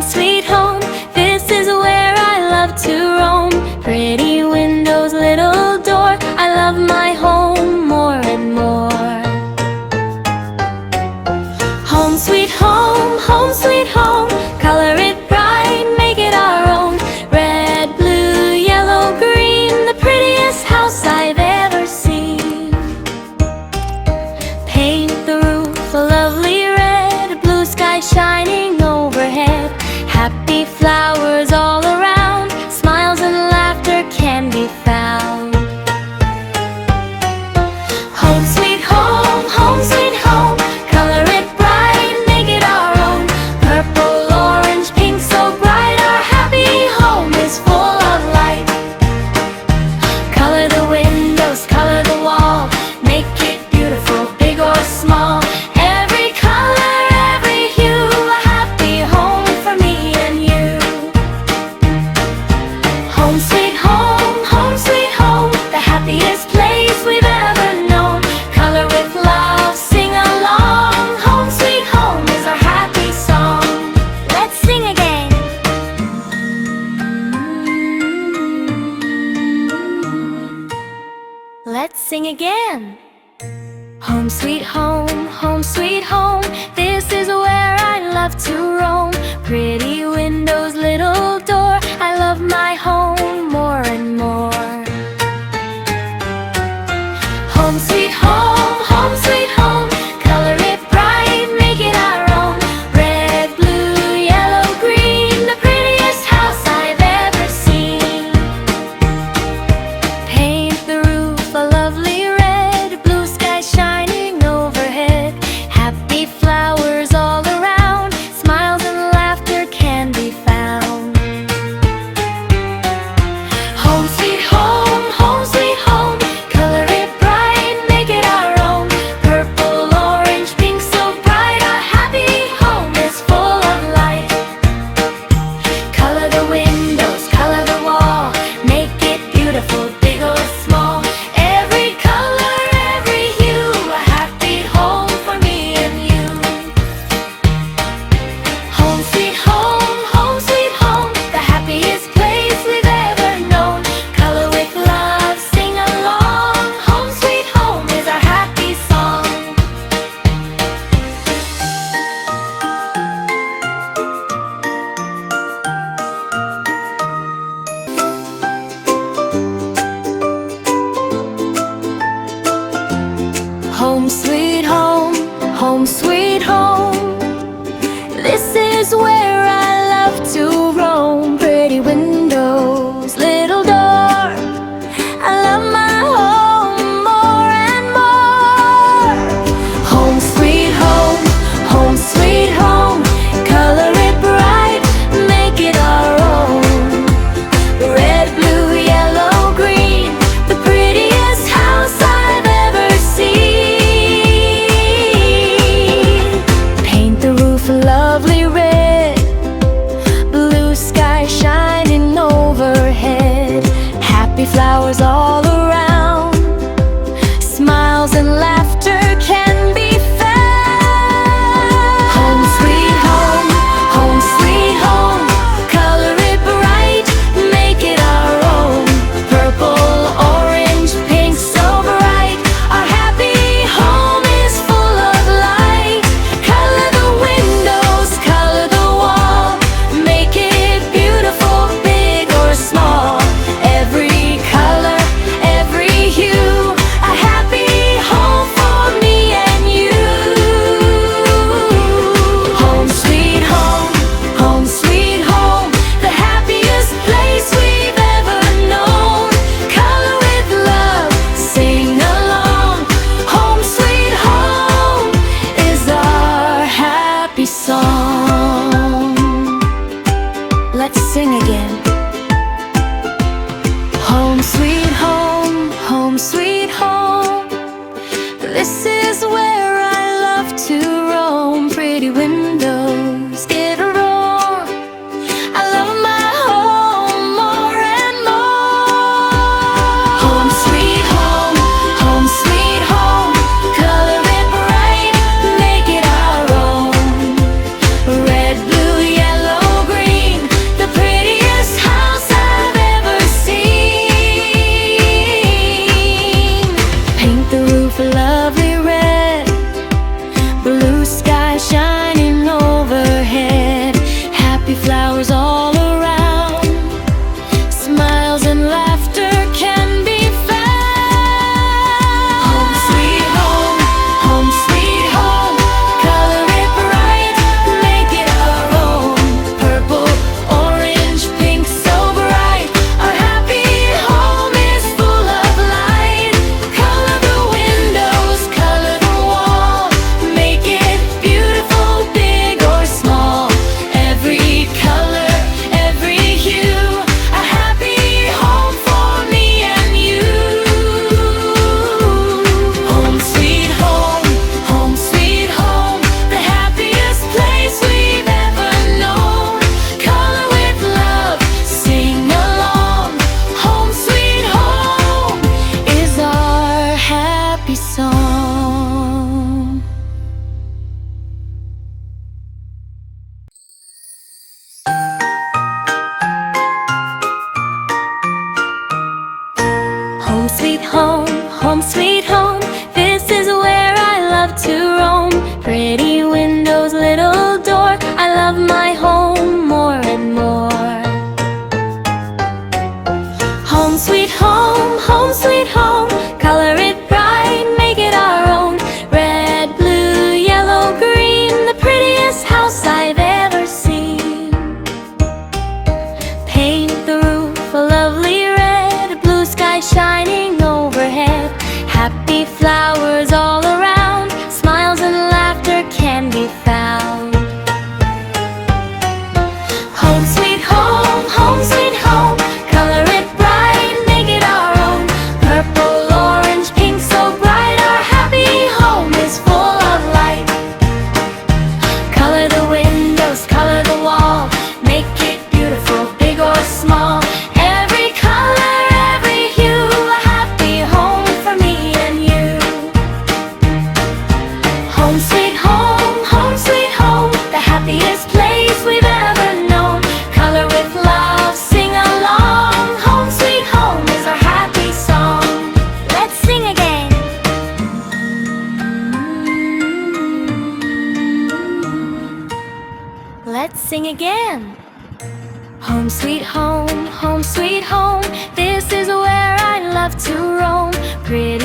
sweet home, this is where I love to roam. Pretty windows, little door, I love my home more and more. Home sweet home, color it bright, make it our own. Red, blue, yellow, green, the prettiest house I've ever seen. Paint the roof a lovely red, blue sky shining overhead. Happy flowers all around, smiles and laughter can be found. Home sweet home, color it bright, make it our own. Purple, orange, pink, so bright, our happy home is full of light. Color the windows, color the wall, make it beautiful, big or small. Every color, every hue, a happy home for me and you. Home sweet home, the happiest place we've ever known. Color with love, sing along. Home sweet home is our happy song. Let's sing again. Let's sing again. Home sweet home, this is where I love to roam. Pretty windows, little door, I love my home more and more. Home sweet home, color it bright, make it our own. Red, blue, yellow, green, the prettiest house I've ever seen. Paint the roof a lovely red, blue sky shining overhead. Happy flowers all around, smiles and laughter can be found. Home sweet home, color it bright, make it our own. Purple, orange, pink, so bright, our happy home is full of light. Color the windows, color the wall, make it beautiful, big or small. Every color, every hue, a happy home for me and you. Home sweet home, the happiest place we've ever known. Color with love, sing along. Home sweet home is our happy song. Home sweet home, this is where I love to roam. Pretty windows, little door, I love my home more and more. Home sweet home, color it bright, make it our own. Red, blue, yellow, green, the prettiest house I've ever seen. Paint the roof a lovely red, blue sky shining overhead. Happy flowers all around, smiles and laughter can be found. Home sweet home, color it bright, make it our own. Purple, orange, pink, so bright, our happy home is full of light. Color the windows, color the wall, make it beautiful, big or small. Every color, every hue, a happy home for me and you. Home sweet home, the happiest place we've ever known. Color with love, sing along. Home sweet home is our happy song. Let's sing again. Home sweet home, this is where I love to roam. Pretty windows, give a roar, I love my home more and more. Home sweet home, color it bright, make it our own. Red, blue, yellow, green, home, home sweet home. This is where I love to roam. Pretty windows, little door, I love my home more and more. Home sweet home, home sweet home. Color it bright, make it our own. Red, blue, yellow, green, the prettiest house I've ever seen. Paint the roof a lovely red, blue sky shining overhead. Happy flowers all around, smiles and laughter can be found. Home sweet home, home sweet home. Color it bright, make it our own. Purple, orange, pink, so bright. Our happy home is full of light. Color the windows, color the wall, make it beautiful, big or small. Every color, every hue, a happy home for me and you. Home sweet home, home sweet home. The happiest place we've ever known. Color with love, sing along. Home sweet home is our happy song. Let's sing again. Let's sing again. Home sweet home, home sweet home. This is where I love to roam. Pretty